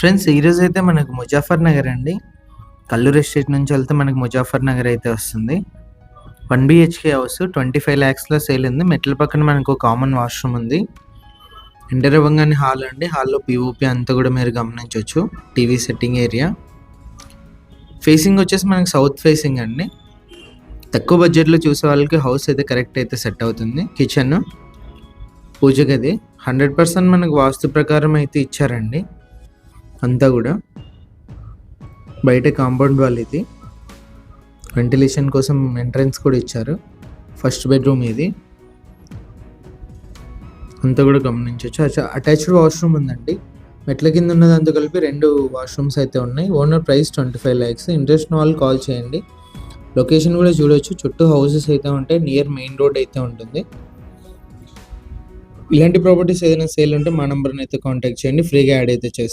Friends ఈరోజైతే మనకు ముజాఫర్ నగర్ అండి. కల్లూరు ఎస్టేట్ నుంచి వెళ్తే మనకు ముజాఫర్ నగర్ అయితే వస్తుంది. 1 BHK హౌస్ 25 lakhsలో సేల్ ఉంది. మెట్ల పక్కన మనకు కామన్ వాష్రూమ్ ఉంది. ఎంటర్ అవ్వగానే హాల్ అండి. హాల్లో పిఓపి అంతా కూడా మీరు గమనించవచ్చు. TV setting area. ఫేసింగ్ వచ్చేసి మనకు సౌత్ ఫేసింగ్ అండి. తక్కువ బడ్జెట్లో చూసే వాళ్ళకి హౌస్ అయితే కరెక్ట్ అయితే సెట్ అవుతుంది. కిచెన్, పూజ గది 100% మనకు వాస్తు ప్రకారం అయితే ఇచ్చారండి. అంతా కూడా బయట కాంపౌండ్ వాల్ ఇది. వెంటిలేషన్ కోసం ఎంట్రన్స్ కూడా ఇచ్చారు. ఫస్ట్ బెడ్రూమ్ ఇది. అంతా కూడా గమనించవచ్చు. అటాచ్డ్ వాష్రూమ్ ఉందండి. మెట్ల కింద ఉన్నదంతా కలిపి 2 వాష్రూమ్స్ అయితే ఉన్నాయి. Owner price 25 lakhs. ఇంట్రెస్ట్ వాళ్ళు కాల్ చేయండి. లొకేషన్ కూడా చూడవచ్చు. చుట్టూ హౌసెస్ అయితే ఉంటాయి. నియర్ మెయిన్ రోడ్ అయితే ఉంటుంది. ఇలాంటి ప్రాపర్టీస్ ఏదైనా సేల్ ఉంటే మా నెంబర్ని అయితే కాంటాక్ట్ చేయండి. ఫ్రీగా యాడ్ అయితే చేస్తాం.